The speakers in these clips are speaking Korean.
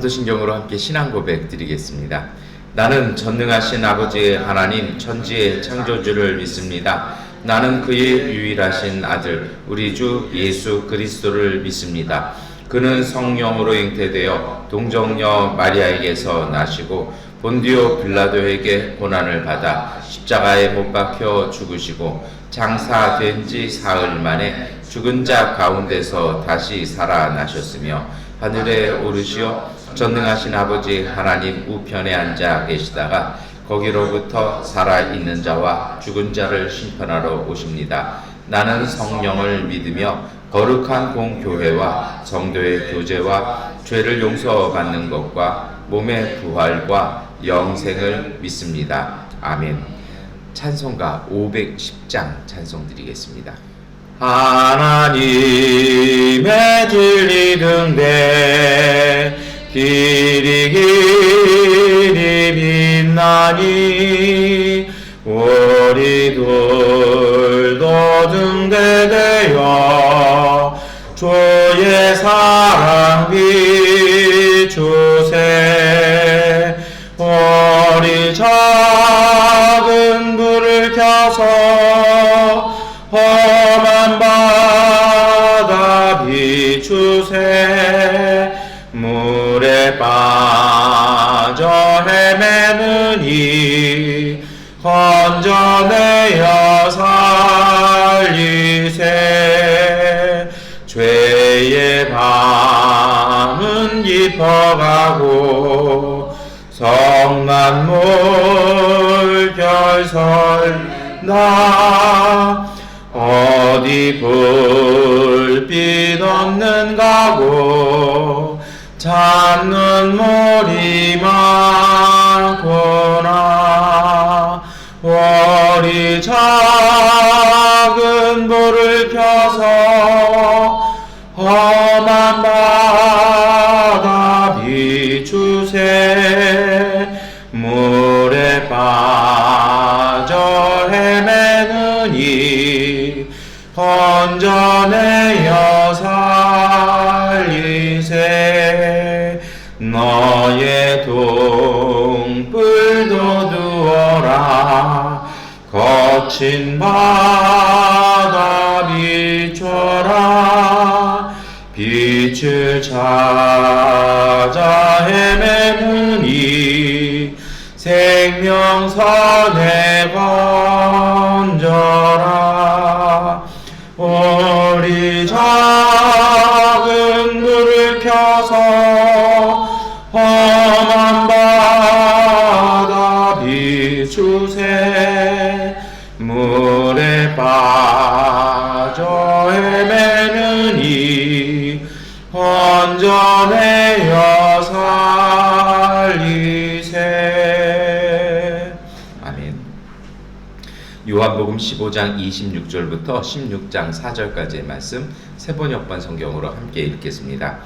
사도신경으로 함께 신앙 고백 드리겠습니다. 나는 전능하신 아버지 하나님 천지의 창조주를 믿습니다. 나는 그의 유일하신 아들 우리 주 예수 그리스도를 믿습니다. 그는 성령으로 잉태되어 동정녀 마리아에게서 나시고 본디오 빌라도에게 고난을 받아 십자가에 못 박혀 죽으시고 장사된 지 사흘 만에 죽은 자 가운데서 다시 살아나셨으며 하늘에 오르시어 전능하신 아버지 하나님 우편에 앉아 계시다가 거기로부터 살아있는 자와 죽은 자를 심판하러 오십니다. 나는 성령을 믿으며 거룩한 공교회와 성도의 교제와 죄를 용서받는 것과 몸의 부활과 영생을 믿습니다. 아멘. 찬송가 510장 찬송 드리겠습니다. 하나님의 진리 등대 길이 빛나니 우리들도 등대되어 주의 사랑 비추세. 우리 작은 불을 켜서 험한 바다 비추세. 물에 빠져 헤매느니 건져내어 살리세. 죄의 밤은 깊어가고 성난물 결설나 어디 불빛 없는 가고 찾는 물이 많구나. 우리 작은 불을 켜서 험한 바다 비추세. 물에 빠져 헤매느니 건져내어 살리세. 너의 동불도 두어라. 거친 바다 비춰라. 빛을 찾아 헤매느니 생명선에 건져라. 우리 작은 불을 켜서 험한 바다 비추세. 물에 빠져 헤매느니 건져내어 살리세. 아멘. 요한복음 15장 26절부터 16장 4절까지의 말씀 세번역번 성경으로 함께 읽겠습니다.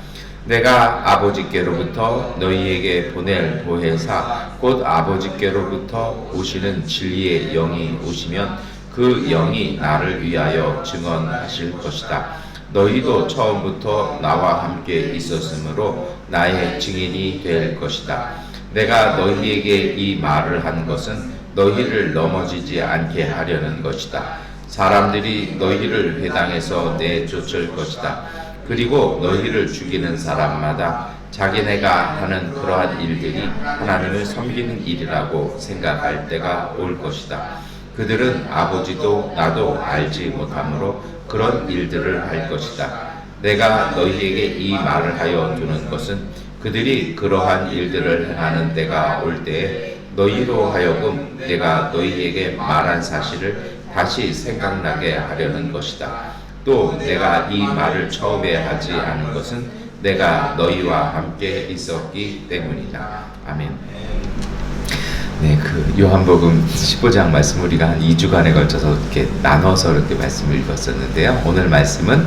내가 아버지께로부터 너희에게 보낼 보혜사 곧 아버지께로부터 오시는 진리의 영이 오시면 그 영이 나를 위하여 증언하실 것이다. 너희도 처음부터 나와 함께 있었으므로 나의 증인이 될 것이다. 내가 너희에게 이 말을 한 것은 너희를 넘어지지 않게 하려는 것이다. 사람들이 너희를 회당에서 내쫓을 것이다. 그리고 너희를 죽이는 사람마다 자기네가 하는 그러한 일들이 하나님을 섬기는 일이라고 생각할 때가 올 것이다. 그들은 아버지도 나도 알지 못하므로 그런 일들을 할 것이다. 내가 너희에게 이 말을 하여 두는 것은 그들이 그러한 일들을 행하는 때가 올 때에 너희로 하여금 내가 너희에게 말한 사실을 다시 생각나게 하려는 것이다. 또 내가 이 말을 처음에 하지 않은 것은 내가 너희와 함께 있었기 때문이다. 아멘. 네, 그 요한복음 15장 말씀 우리가 한 2주간에 걸쳐서 이렇게 나눠서 이렇게 말씀을 읽었었는데요. 오늘 말씀은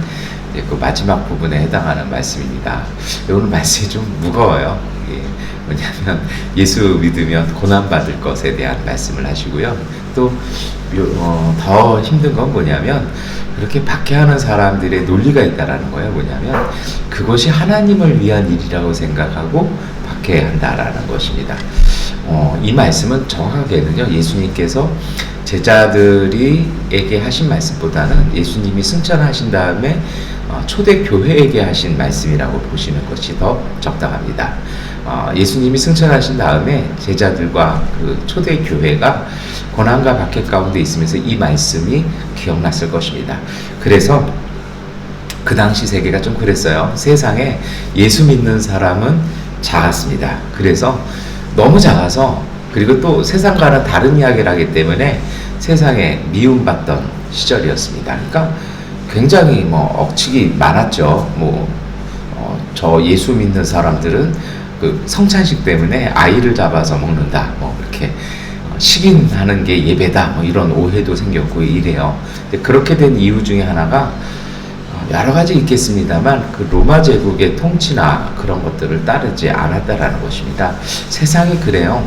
이제 그 마지막 부분에 해당하는 말씀입니다. 오늘 말씀이 좀 무거워요. 예, 뭐냐면 예수 믿으면 고난받을 것에 대한 말씀을 하시고요. 또 더 힘든 건 뭐냐면 그렇게 박해하는 사람들의 논리가 있다라는 거예요. 뭐냐면 그것이 하나님을 위한 일이라고 생각하고 박해한다라는 것입니다. 이 말씀은 정확하게는요, 예수님께서 제자들이에게 하신 말씀보다는 예수님이 승천하신 다음에 초대 교회에게 하신 말씀이라고 보시는 것이 더 적당합니다. 예수님이 승천하신 다음에 제자들과 그 초대 교회가 고난과 박해 가운데 있으면서 이 말씀이 기억났을 것입니다. 그래서 그 당시 세계가 좀 그랬어요. 세상에 예수 믿는 사람은 작았습니다. 그래서 너무 작아서, 그리고 또 세상과는 다른 이야기를 하기 때문에 세상에 미움받던 시절이었습니다. 그러니까 굉장히 억측이 많았죠. 저 예수 믿는 사람들은 그 성찬식 때문에 아이를 잡아서 먹는다, 이렇게 식인하는 게 예배다, 이런 오해도 생겼고 이래요. 그렇게 된 이유 중에 하나가 여러 가지 있겠습니다만 그 로마 제국의 통치나 그런 것들을 따르지 않았다라는 것입니다. 세상이 그래요.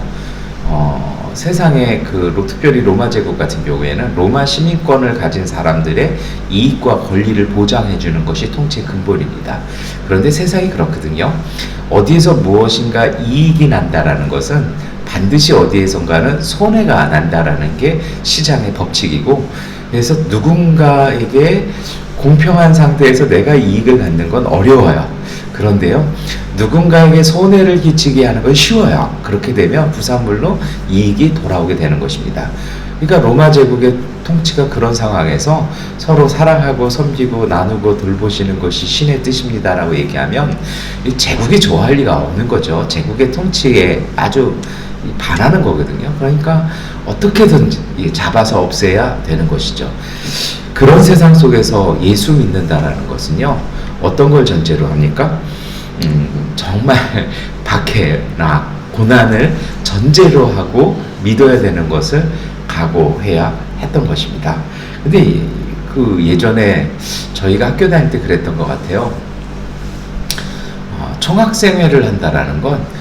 세상에 특별히 로마 제국 같은 경우에는 로마 시민권을 가진 사람들의 이익과 권리를 보장해 주는 것이 통치의 근본입니다. 그런데 세상이 그렇거든요. 어디에서 무엇인가 이익이 난다라는 것은 반드시 어디에선가는 손해가 난다라는 게 시장의 법칙이고, 그래서 누군가에게 공평한 상태에서 내가 이익을 갖는 건 어려워요. 그런데요, 누군가에게 손해를 끼치게 하는 건 쉬워요. 그렇게 되면 부산물로 이익이 돌아오게 되는 것입니다. 그러니까 로마 제국의 통치가 그런 상황에서 서로 사랑하고 섬기고 나누고 돌보시는 것이 신의 뜻입니다라고 얘기하면 제국이 좋아할 리가 없는 거죠. 제국의 통치에 아주 반하는 거거든요. 그러니까 어떻게든 잡아서 없애야 되는 것이죠. 그런 세상 속에서 예수 믿는다라는 것은요, 어떤 걸 전제로 합니까? 정말 박해나 고난을 전제로 하고 믿어야 되는 것을 각오해야 했던 것입니다. 근데 예전에 저희가 학교 다닐 때 그랬던 것 같아요. 총학생회를 한다라는 건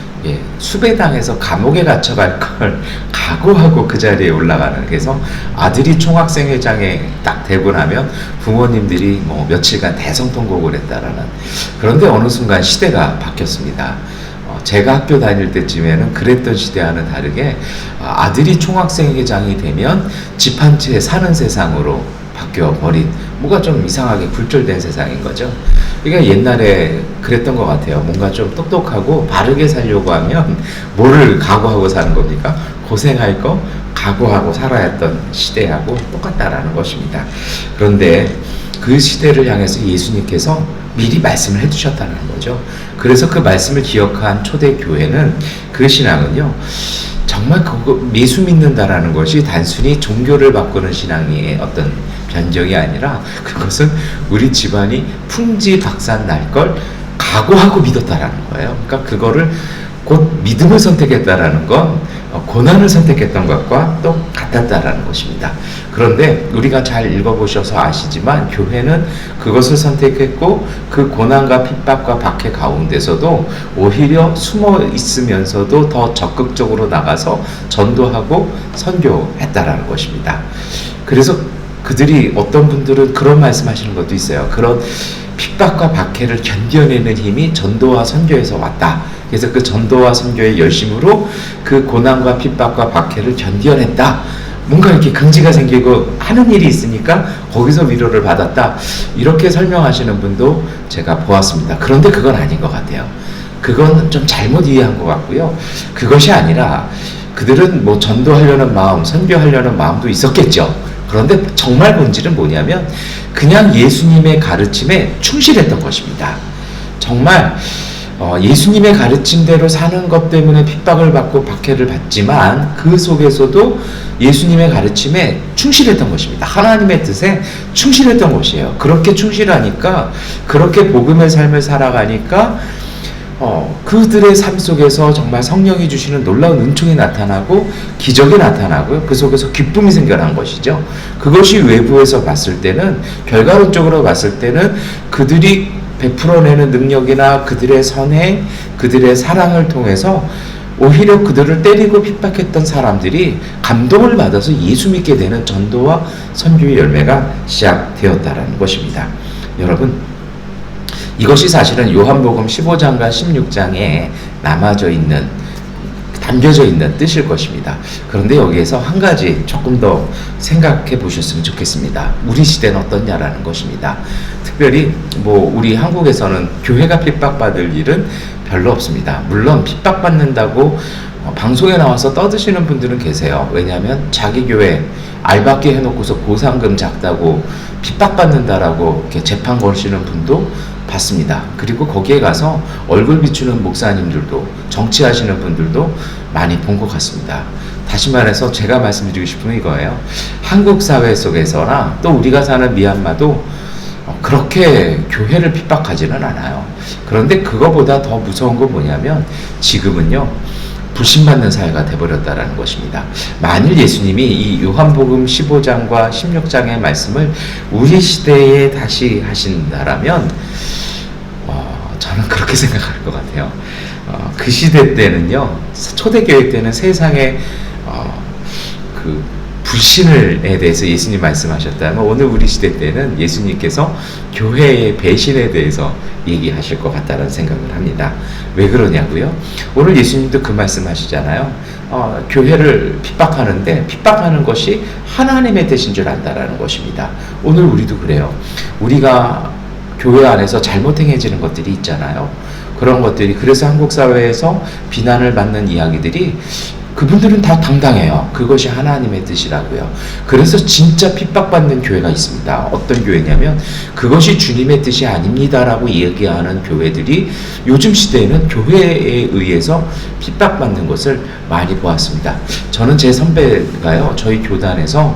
수배당해서 감옥에 갇혀갈 걸 각오하고 그 자리에 올라가는, 그래서 아들이 총학생회장에 딱 되고 나면 부모님들이 며칠간 대성통곡을 했다라는. 그런데 어느 순간 시대가 바뀌었습니다. 제가 학교 다닐 때쯤에는 그랬던 시대와는 다르게 아들이 총학생회장이 되면 집 한 채 사는 세상으로 바뀌어버린, 뭐가 좀 이상하게 굴절된 세상인 거죠. 그러니까 옛날에 그랬던 것 같아요. 뭔가 좀 똑똑하고 바르게 살려고 하면 뭐를 각오하고 사는 겁니까? 고생할 거 각오하고 살아야 했던 시대하고 똑같다라는 것입니다. 그런데 그 시대를 향해서 예수님께서 미리 말씀을 해주셨다는 거죠. 그래서 그 말씀을 기억한 초대교회는, 그 신앙은요, 정말 예수 믿는다라는 것이 단순히 종교를 바꾸는 신앙의 어떤 변경이 아니라 그것은 우리 집안이 풍지박산 날 걸 각오하고 믿었다라는 거예요. 그러니까 그거를 곧 믿음을 선택했다라는 건 고난을 선택했던 것과 또 같았다라는 것입니다. 그런데 우리가 잘 읽어보셔서 아시지만 교회는 그것을 선택했고 그 고난과 핍박과 박해 가운데서도 오히려 숨어 있으면서도 더 적극적으로 나가서 전도하고 선교했다라는 것입니다. 그래서 그들이, 어떤 분들은 그런 말씀하시는 것도 있어요. 그런 핍박과 박해를 견뎌내는 힘이 전도와 선교에서 왔다. 그래서 그 전도와 선교의 열심으로 그 고난과 핍박과 박해를 견뎌냈다. 뭔가 이렇게 긍지가 생기고 하는 일이 있으니까 거기서 위로를 받았다. 이렇게 설명하시는 분도 제가 보았습니다. 그런데 그건 아닌 것 같아요. 그건 좀 잘못 이해한 것 같고요. 그것이 아니라 그들은 전도하려는 마음, 선교하려는 마음도 있었겠죠. 그런데 정말 본질은 뭐냐면 그냥 예수님의 가르침에 충실했던 것입니다. 정말 예수님의 가르침대로 사는 것 때문에 핍박을 받고 박해를 받지만 그 속에서도 예수님의 가르침에 충실했던 것입니다. 하나님의 뜻에 충실했던 것이에요. 그렇게 충실하니까, 그렇게 복음의 삶을 살아가니까 그들의 삶 속에서 정말 성령이 주시는 놀라운 은총이 나타나고 기적이 나타나고요. 그 속에서 기쁨이 생겨난 것이죠. 그것이 외부에서 봤을 때는, 결과론적으로 봤을 때는 그들이 베풀어내는 능력이나 그들의 선행, 그들의 사랑을 통해서 오히려 그들을 때리고 핍박했던 사람들이 감동을 받아서 예수 믿게 되는 전도와 선교의 열매가 시작되었다라는 것입니다. 여러분, 이것이 사실은 요한복음 15장과 16장에 담겨져 있는 뜻일 것입니다. 그런데 여기에서 한 가지 조금 더 생각해 보셨으면 좋겠습니다. 우리 시대는 어떠냐라는 것입니다. 특별히 우리 한국에서는 교회가 핍박받을 일은 별로 없습니다. 물론 핍박받는다고 방송에 나와서 떠드시는 분들은 계세요. 왜냐하면 자기 교회 알박기 해놓고서 보상금 작다고 핍박받는다라고 이렇게 재판 걸으시는 분도 봤습니다. 그리고 거기에 가서 얼굴 비추는 목사님들도, 정치하시는 분들도 많이 본 것 같습니다. 다시 말해서 제가 말씀드리고 싶은 건 이거예요. 한국 사회 속에서나 또 우리가 사는 미얀마도 그렇게 교회를 핍박하지는 않아요. 그런데 그거보다 더 무서운 건 뭐냐면 지금은요, 불신받는 사회가 돼버렸다라는 것입니다. 만일 예수님이 이 요한복음 15장과 16장의 말씀을 우리 시대에 다시 하신다라면 저는 그렇게 생각할 것 같아요. 그 시대 때는요, 초대교회 때는 세상에 그 불신에 대해서 예수님 말씀하셨다면 오늘 우리 시대 때는 예수님께서 교회의 배신에 대해서 얘기하실 것 같다는 생각을 합니다. 왜 그러냐고요? 오늘 예수님도 그 말씀하시잖아요. 교회를 핍박하는데 핍박하는 것이 하나님의 뜻인 줄 안다라는 것입니다. 오늘 우리도 그래요. 우리가 교회 안에서 잘못 행해지는 것들이 있잖아요. 그런 것들이, 그래서 한국 사회에서 비난을 받는 이야기들이, 그분들은 다 당당해요. 그것이 하나님의 뜻이라고요. 그래서 진짜 핍박받는 교회가 있습니다. 어떤 교회냐면 그것이 주님의 뜻이 아닙니다라고 얘기하는 교회들이 요즘 시대에는 교회에 의해서 핍박받는 것을 많이 보았습니다. 저는 제 선배가요, 저희 교단에서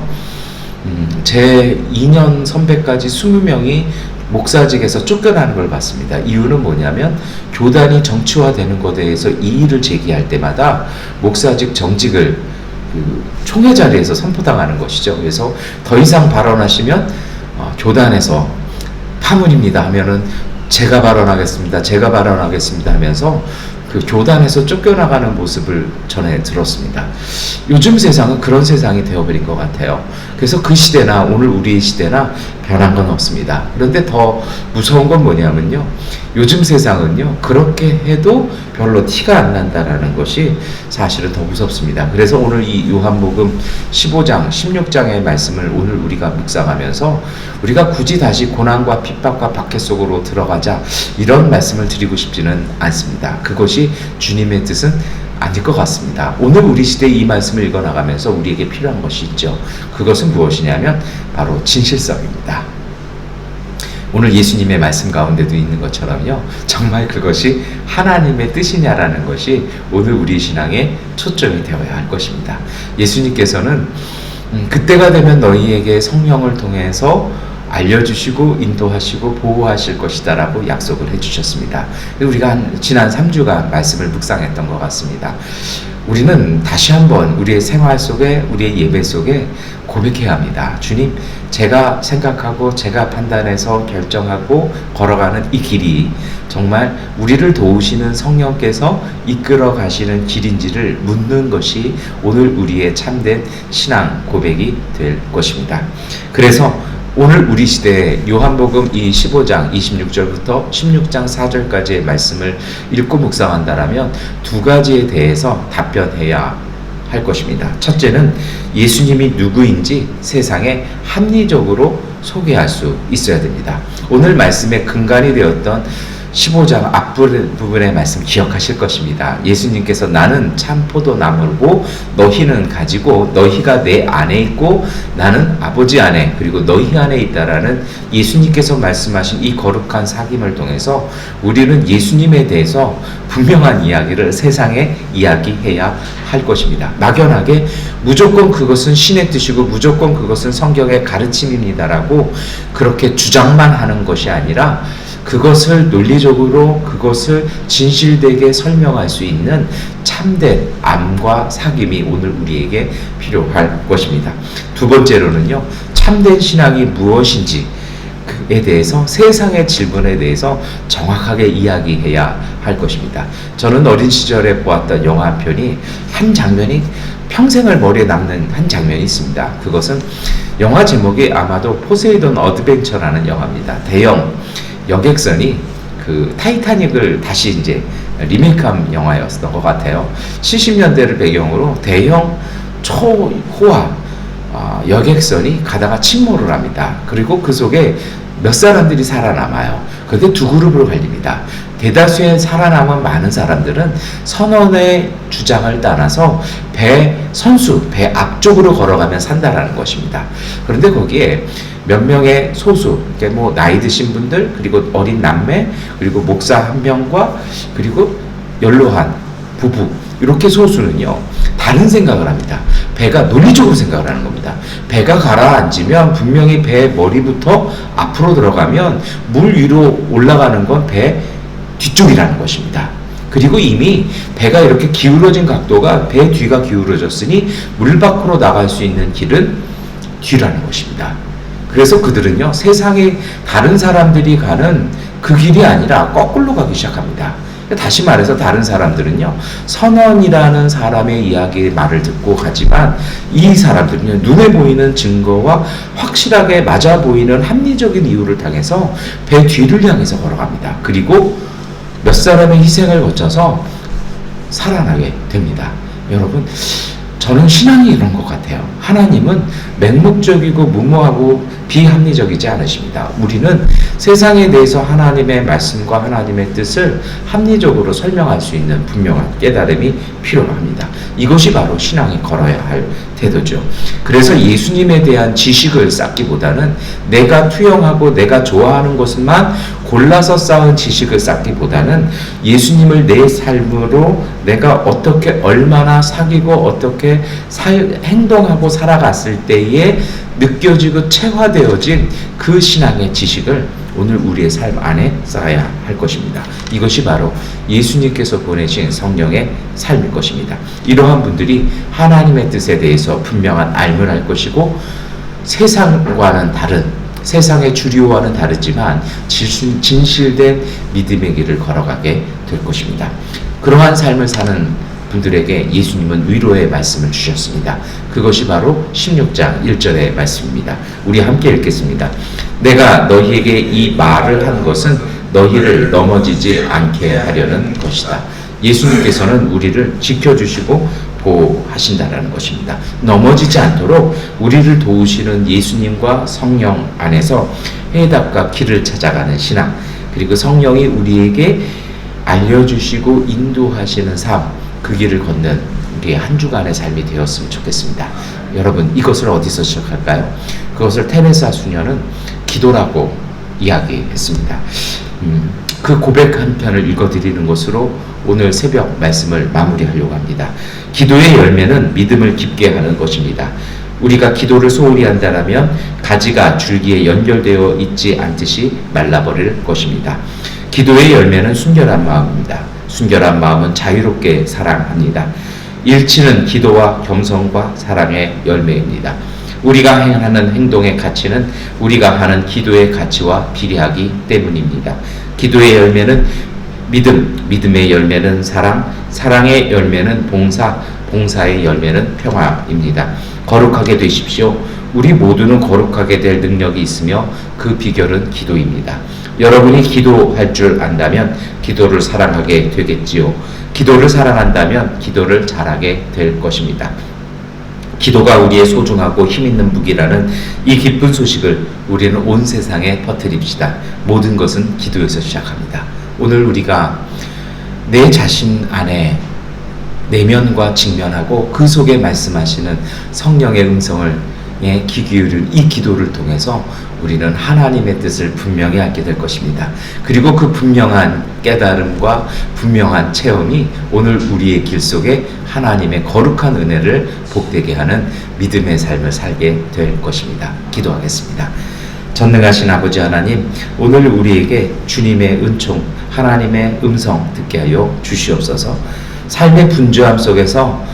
제 2년 선배까지 20명이 목사직에서 쫓겨나는 걸 봤습니다. 이유는 뭐냐면 교단이 정치화되는 것에 대해서 이의를 제기할 때마다 목사직 정직을 총회 자리에서 선포당하는 것이죠. 그래서 더 이상 발언하시면 교단에서 파문입니다 하면은 제가 발언하겠습니다 하면서 그 교단에서 쫓겨나가는 모습을 전해 들었습니다. 요즘 세상은 그런 세상이 되어버린 것 같아요. 그래서 그 시대나 오늘 우리 시대나 변한 건 없습니다. 그런데 더 무서운 건 뭐냐면요, 요즘 세상은요, 그렇게 해도 별로 티가 안 난다라는 것이 사실은 더 무섭습니다. 그래서 오늘 이 요한복음 15장, 16장의 말씀을 오늘 우리가 묵상하면서 우리가 굳이 다시 고난과 핍박과 박해 속으로 들어가자, 이런 말씀을 드리고 싶지는 않습니다. 그것이 주님의 뜻은 아닐 것 같습니다. 오늘 우리 시대에 이 말씀을 읽어나가면서 우리에게 필요한 것이 있죠. 그것은 무엇이냐면 바로 진실성입니다. 오늘 예수님의 말씀 가운데도 있는 것처럼요, 정말 그것이 하나님의 뜻이냐라는 것이 오늘 우리 신앙의 초점이 되어야 할 것입니다. 예수님께서는 그때가 되면 너희에게 성령을 통해서 알려주시고 인도하시고 보호하실 것이다 라고 약속을 해주셨습니다. 우리가 지난 3주간 말씀을 묵상했던 것 같습니다. 우리는 다시 한번 우리의 생활 속에, 우리의 예배 속에 고백해야 합니다. 주님, 제가 생각하고 제가 판단해서 결정하고 걸어가는 이 길이 정말 우리를 도우시는 성령께서 이끌어 가시는 길인지를 묻는 것이 오늘 우리의 참된 신앙 고백이 될 것입니다. 그래서 오늘 우리 시대에 요한복음 이 15장 26절부터 16장 4절까지의 말씀을 읽고 묵상한다라면 두 가지에 대해서 답변해야 할 것입니다. 첫째는 예수님이 누구인지 세상에 합리적으로 소개할 수 있어야 됩니다. 오늘 말씀의 근간이 되었던 15장 앞부분의 말씀 기억하실 것입니다. 예수님께서 나는 참 포도나무고 너희는 가지고 너희가 내 안에 있고 나는 아버지 안에 그리고 너희 안에 있다라는 예수님께서 말씀하신 이 거룩한 사귐을 통해서 우리는 예수님에 대해서 분명한 이야기를 세상에 이야기해야 할 것입니다. 막연하게 무조건 그것은 신의 뜻이고 무조건 그것은 성경의 가르침입니다라고 그렇게 주장만 하는 것이 아니라 그것을 논리적으로 그것을 진실되게 설명할 수 있는 참된 암과 사귐이 오늘 우리에게 필요할 것입니다. 두 번째로는요, 참된 신앙이 무엇인지 그에 대해서 세상의 질문에 대해서 정확하게 이야기해야 할 것입니다. 저는 어린 시절에 보았던 영화 한 편이 한 장면이 평생을 머리에 남는 한 장면이 있습니다. 그것은 영화 제목이 아마도 포세이돈 어드벤처라는 영화입니다. 대형 여객선이 그 타이타닉을 다시 이제 리메이크한 영화였던 것 같아요. 70년대를 배경으로 대형 초호화 여객선이 가다가 침몰을 합니다. 그리고 그 속에 몇 사람들이 살아남아요. 그런데 두 그룹으로 갈립니다. 대다수의 살아남은 많은 사람들은 선원의 주장을 따라서 배 앞쪽으로 걸어가면 산다라는 것입니다. 그런데 거기에 몇 명의 소수, 그러니까 뭐 나이 드신 분들, 그리고 어린 남매, 그리고 목사 한 명과 그리고 연로한 부부, 이렇게 소수는요 다른 생각을 합니다. 배가 논리적으로 생각을 하는 겁니다. 배가 가라앉으면 분명히 배 머리부터 앞으로 들어가면 물 위로 올라가는 건 배 뒤쪽이라는 것입니다. 그리고 이미 배가 이렇게 기울어진 각도가 배 뒤가 기울어졌으니 물 밖으로 나갈 수 있는 길은 뒤라는 것입니다. 그래서 그들은요 세상에 다른 사람들이 가는 그 길이 아니라 거꾸로 가기 시작합니다. 다시 말해서 다른 사람들은요 선원이라는 사람의 이야기 말을 듣고 가지만 이 사람들은요 눈에 보이는 증거와 확실하게 맞아 보이는 합리적인 이유를 당해서 배 뒤를 향해서 걸어갑니다. 그리고 몇 사람의 희생을 거쳐서 살아나게 됩니다. 여러분, 저는 신앙이 이런 것 같아요. 하나님은 맹목적이고 무모하고 비합리적이지 않으십니다. 우리는 세상에 대해서 하나님의 말씀과 하나님의 뜻을 합리적으로 설명할 수 있는 분명한 깨달음이 필요합니다. 이것이 바로 신앙이 걸어야 할 태도죠. 그래서 예수님에 대한 지식을 쌓기보다는 내가 투영하고 내가 좋아하는 것만 골라서 쌓은 지식을 쌓기보다는 예수님을 내 삶으로 내가 어떻게 얼마나 사귀고 어떻게 행동하고 살아갔을 때에 느껴지고 체화되어진 그 신앙의 지식을 오늘 우리의 삶 안에 쌓아야 할 것입니다. 이것이 바로 예수님께서 보내신 성령의 삶일 것입니다. 이러한 분들이 하나님의 뜻에 대해서 분명한 알을 할 것이고 세상과는 다른 세상의 주류와는 다르지만 진실된 믿음의 길을 걸어가게 될 것입니다. 그러한 삶을 사는 분들에게 예수님은 위로의 말씀을 주셨습니다. 그것이 바로 16장 1절의 말씀입니다. 우리 함께 읽겠습니다. 내가 너희에게 이 말을 한 것은 너희를 넘어지지 않게 하려는 것이다. 예수님께서는 우리를 지켜주시고 보호하신다는 것입니다. 넘어지지 않도록 우리를 도우시는 예수님과 성령 안에서 해답과 길을 찾아가는 신앙, 그리고 성령이 우리에게 알려주시고 인도하시는 삶, 그 길을 걷는 우리의 한 주간의 삶이 되었으면 좋겠습니다. 여러분, 이것을 어디서 시작할까요? 그것을 테레사 수녀는 기도라고 이야기했습니다. 그 고백 한 편을 읽어드리는 것으로 오늘 새벽 말씀을 마무리하려고 합니다. 기도의 열매는 믿음을 깊게 하는 것입니다. 우리가 기도를 소홀히 한다면 가지가 줄기에 연결되어 있지 않듯이 말라버릴 것입니다. 기도의 열매는 순결한 마음입니다. 순결한 마음은 자유롭게 사랑합니다. 일치는 기도와 겸손과 사랑의 열매입니다. 우리가 행하는 행동의 가치는 우리가 하는 기도의 가치와 비례하기 때문입니다. 기도의 열매는 믿음, 믿음의 열매는 사랑, 사랑의 열매는 봉사, 봉사의 열매는 평화입니다. 거룩하게 되십시오. 우리 모두는 거룩하게 될 능력이 있으며 그 비결은 기도입니다. 여러분이 기도할 줄 안다면 기도를 사랑하게 되겠지요. 기도를 사랑한다면 기도를 잘하게 될 것입니다. 기도가 우리의 소중하고 힘있는 무기라는 이 기쁜 소식을 우리는 온 세상에 퍼뜨립시다. 모든 것은 기도에서 시작합니다. 오늘 우리가 내 자신 안에 내면과 직면하고 그 속에 말씀하시는 성령의 음성을 귀 기울일 이 기도를 통해서 우리는 하나님의 뜻을 분명히 알게 될 것입니다. 그리고 그 분명한 깨달음과 분명한 체험이 오늘 우리의 길 속에 하나님의 거룩한 은혜를 복되게 하는 믿음의 삶을 살게 될 것입니다. 기도하겠습니다. 전능하신 아버지 하나님, 오늘 우리에게 주님의 은총, 하나님의 음성 듣게 하여 주시옵소서. 삶의 분주함 속에서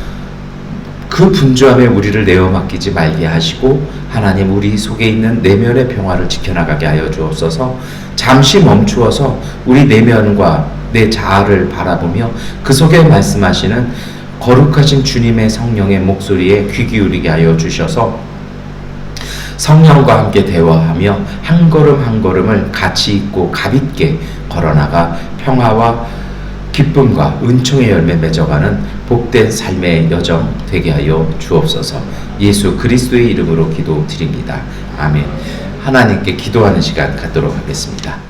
그 분주함에 우리를 내어 맡기지 말게 하시고 하나님 우리 속에 있는 내면의 평화를 지켜나가게 하여 주옵소서. 잠시 멈추어서 우리 내면과 내 자아를 바라보며 그 속에 말씀하시는 거룩하신 주님의 성령의 목소리에 귀 기울이게 하여 주셔서 성령과 함께 대화하며 한 걸음 한 걸음을 가치 있고 값있게 걸어나가 평화와 기쁨과 은총의 열매 맺어가는 복된 삶의 여정 되게 하여 주옵소서. 예수 그리스도의 이름으로 기도드립니다. 아멘. 하나님께 기도하는 시간 갖도록 하겠습니다.